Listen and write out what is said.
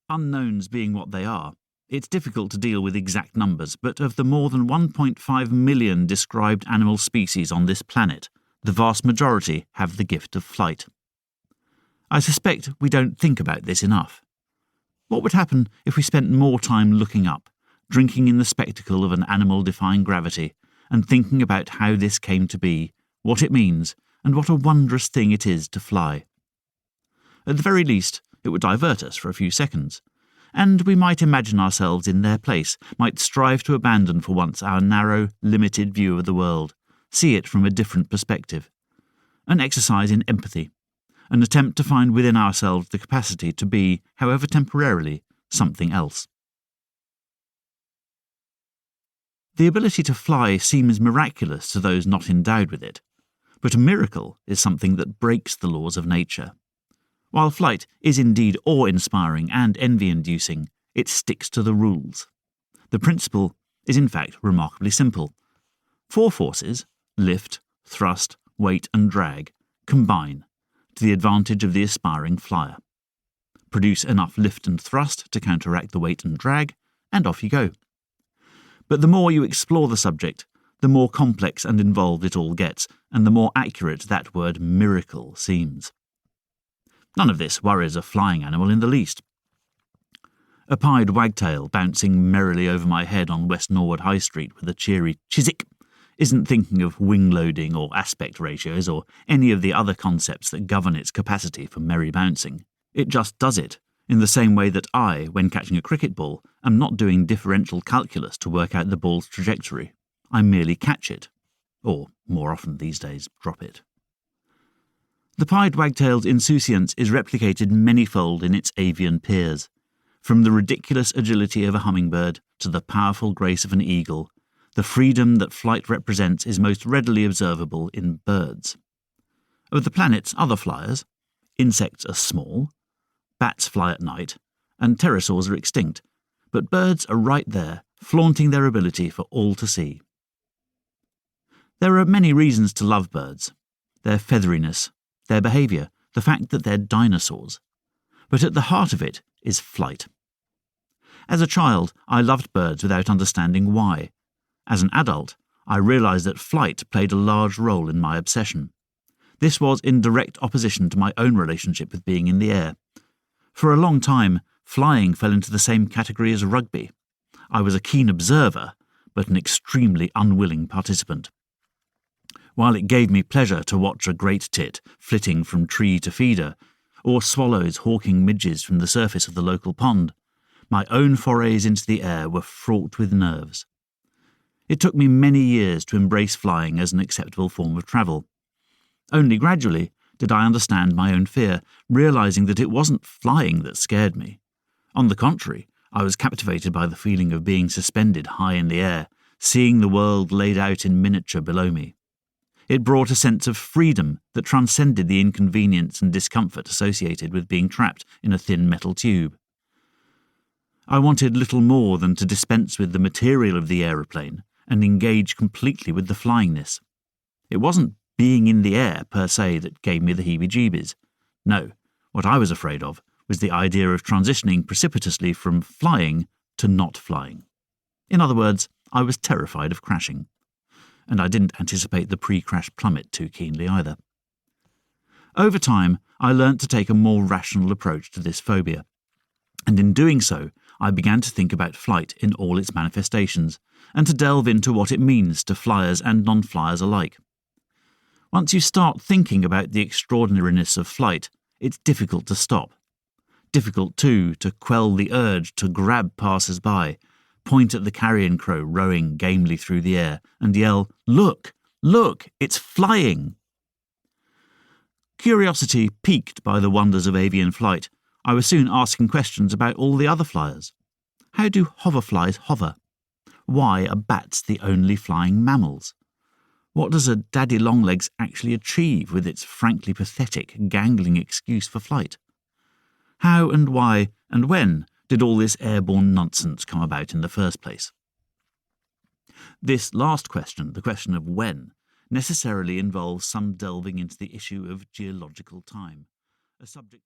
Unknowns being what they are, it's difficult to deal with exact numbers, but of the more than 1.5 million described animal species on this planet, the vast majority have the gift of flight. I suspect we don't think about this enough. What would happen if we spent more time looking up, drinking in the spectacle of an animal defying gravity, and thinking about how this came to be, what it means, and what a wondrous thing it is to fly? At the very least, it would divert us for a few seconds, and we might imagine ourselves in their place, might strive to abandon for once our narrow, limited view of the world, see it from a different perspective. An exercise in empathy, an attempt to find within ourselves the capacity to be, however temporarily, something else. The ability to fly seems miraculous to those not endowed with it, but a miracle is something that breaks the laws of nature. While flight is indeed awe-inspiring and envy-inducing, it sticks to the rules. The principle is in fact remarkably simple. 4 forces, lift, thrust, weight and drag, combine to the advantage of the aspiring flyer. Produce enough lift and thrust to counteract the weight and drag, and off you go. But the more you explore the subject, the more complex and involved it all gets, and the more accurate that word miracle seems. None of this worries a flying animal in the least. A pied wagtail bouncing merrily over my head on West Norwood High Street with a cheery chiswick isn't thinking of wing loading or aspect ratios or any of the other concepts that govern its capacity for merry bouncing. It just does it, in the same way that I, when catching a cricket ball, am not doing differential calculus to work out the ball's trajectory. I merely catch it, or, more often these days, drop it. The pied wagtail's insouciance is replicated manyfold in its avian peers, from the ridiculous agility of a hummingbird to the powerful grace of an eagle. The freedom that flight represents is most readily observable in birds. Of the planet's other flyers, insects are small, bats fly at night, and pterosaurs are extinct, but birds are right there, flaunting their ability for all to see. There are many reasons to love birds: their featheriness, their behaviour, the fact that they're dinosaurs. But at the heart of it is flight. As a child, I loved birds without understanding why. As an adult, I realised that flight played a large role in my obsession. This was in direct opposition to my own relationship with being in the air. For a long time, flying fell into the same category as rugby. I was a keen observer, but an extremely unwilling participant. While it gave me pleasure to watch a great tit flitting from tree to feeder, or swallows hawking midges from the surface of the local pond, my own forays into the air were fraught with nerves. It took me many years to embrace flying as an acceptable form of travel. Only gradually did I understand my own fear, realising that it wasn't flying that scared me. On the contrary, I was captivated by the feeling of being suspended high in the air, seeing the world laid out in miniature below me. It brought a sense of freedom that transcended the inconvenience and discomfort associated with being trapped in a thin metal tube. I wanted little more than to dispense with the material of the aeroplane and engage completely with the flyingness. It wasn't being in the air per se that gave me the heebie-jeebies. No, what I was afraid of was the idea of transitioning precipitously from flying to not flying. In other words, I was terrified of crashing. And I didn't anticipate the pre-crash plummet too keenly either. Over time, I learnt to take a more rational approach to this phobia, and in doing so, I began to think about flight in all its manifestations, and to delve into what it means to flyers and non-flyers alike. Once you start thinking about the extraordinariness of flight, it's difficult to stop. Difficult, too, to quell the urge to grab passers-by, point at the carrion crow rowing gamely through the air, and yell, "Look! Look! It's flying!" Curiosity piqued by the wonders of avian flight, I was soon asking questions about all the other flyers. How do hoverflies hover? Why are bats the only flying mammals? What does a daddy-long-legs actually achieve with its frankly pathetic, gangling excuse for flight? How and why and when did all this airborne nonsense come about in the first place? This last question, the question of when, necessarily involves some delving into the issue of geological time, a subject